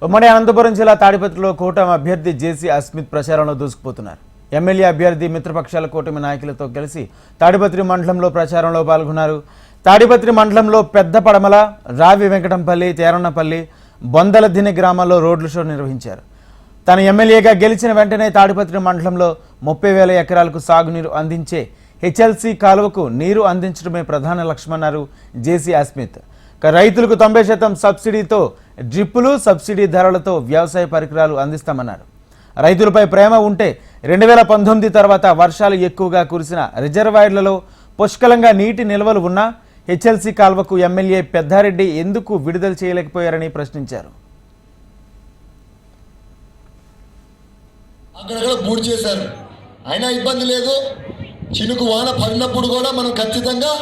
ఉమ్మడి అనంతపురం జిల్లా తాడిపత్రిలో కూటమి అభ్యర్థి జేసీ అస్మిత్ ప్రచారంలో దూసుకుపోతున్నారు. ఎమ్మెల్యే అభ్యర్థి మిత్రపక్షాల కూటమి నాయకులతో కలిసి తాడిపత్రి మండలంలో ప్రచారంలో పాల్గొన్నారు. తాడిపత్రి మండలంలో పెద్ద పడమల, రావి వెంకటంపల్లి, తేరన్నపల్లి, బొందలదిన్నె గ్రామాల్లో రోడ్లు షో నిర్వహించారు. తన ఎమ్మెల్యేగా గెలిచిన వెంటనే తాడిపత్రి మండలంలో 30,000 ఎకరాలకు సాగునీరు అందించే హెచ్ఎల్సీ కాలువకు నీరు అందించడమే ప్రధాన లక్ష్యమన్నారు జేసీ అస్మిత్. రైతులకు 90% సబ్సిడీతో డ్రిప్పులు, సబ్సిడీ ధరలతో వ్యవసాయ పరికరాలు అందిస్తామన్నారు. రైతులపై ప్రేమ ఉంటే 2019 తర్వాత వర్షాలు ఎక్కువగా కురిసిన రిజర్వాయర్లలో పుష్కలంగా నీటి నిల్వలు ఉన్నా హెచ్ఎల్సీ కాల్వకు ఎమ్మెల్యే పెద్దారెడ్డి ఎందుకు విడుదల చేయలేకపోయారని ప్రశ్నించారు. అక్కడక్కడ పూర్తి చేశారు, అయినా ఇబ్బంది లేదు. చినుకు వాన పడినప్పుడు కూడా మనం ఖచ్చితంగా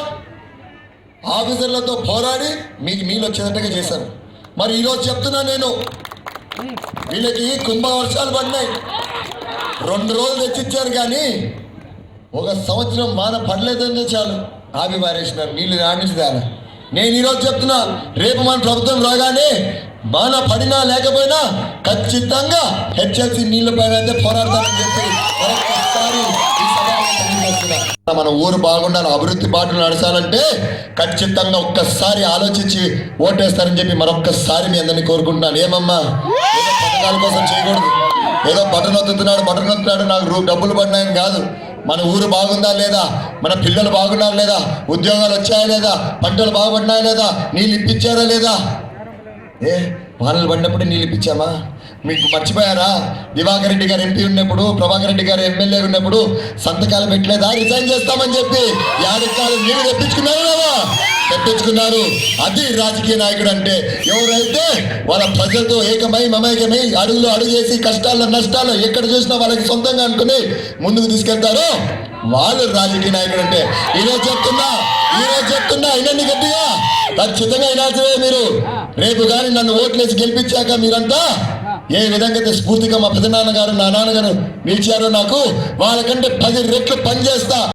ఆఫీసర్లతో పోరాడి మీకు నీళ్ళు వచ్చేటట్టుగా చేశారు. మరి ఈరోజు చెప్తున్నా, నేను వీళ్ళకి కుంభ వర్షాలు పడినాయి, 2 రోజులు తెచ్చిచ్చారు, కానీ 1 సంవత్సరం వాన పడలేదంటే చాలు ఆపి పారేసినారు, నీళ్ళు రాణించారు. నేను ఈరోజు చెప్తున్నా, రేపు మన ప్రభుత్వం రాగానే వాన పడినా లేకపోయినా ఖచ్చితంగా హెచ్ఎల్సీ నీళ్ళ పైన అయితే పోరాడతానని చెప్పి ఒక్కసారి మన ఊరు బాగుండాలి, అభివృద్ధి బాటలు నడచాలంటే ఖచ్చితంగా ఒక్కసారి ఆలోచించి ఓటేస్తారని చెప్పి మరొక్కసారి మీ అందరినీ కోరుకుంటున్నాను. ఏమమ్మా, ఏదో పథకాల కోసం చేయకూడదు, ఏదో బటన్ నొత్తుతున్నాడు నాకు డబ్బులు పడినాయని కాదు. మన ఊరు బాగుందా లేదా, మన పిల్లలు బాగున్నారా లేదా, ఉద్యోగాలు వచ్చాయా లేదా, పంటలు బాగుపడినాయా లేదా, నీళ్ళు ఇప్పించారా లేదా? వానలు పడినప్పుడు నీళ్ళు ఇప్పించామా? మీకు మర్చిపోయారా? దివాకర్ రెడ్డి గారు ఎంపీ ఉన్నప్పుడు, ప్రభాకర్ రెడ్డి గారు ఎమ్మెల్యే ఉన్నప్పుడు సంతకాలు పెట్టలేదా రిజైన్ చేస్తామని చెప్పి? 50 కాలం నీళ్ళు తెప్పించుకున్నారు. అది రాజకీయ నాయకుడు అంటే. ఎవరైతే వాళ్ళ ప్రజలతో ఏకమై మమైకమై అడుగులు అడుగేసి కష్టాల్లో నష్టాలు ఎక్కడ చూసినా వాళ్ళకి సొంతంగా అనుకుని ముందుకు తీసుకెళ్తారో వాళ్ళు రాజకీయ నాయకుడు అంటే. ఈరోజు చెప్తున్నా వినండి గట్టిగా, ఖచ్చితంగా వినాల్సిందే మీరు. రేపు కానీ నన్ను ఓట్లేసి గెలిపించాక మీరంతా ఏ విధంగా స్ఫూర్తిగా మా పెద్దనాన్నగారు, నా నాన్నగారు నిలిచారో నాకు వాళ్ళకంటే 10 రెట్లు పనిచేస్తా.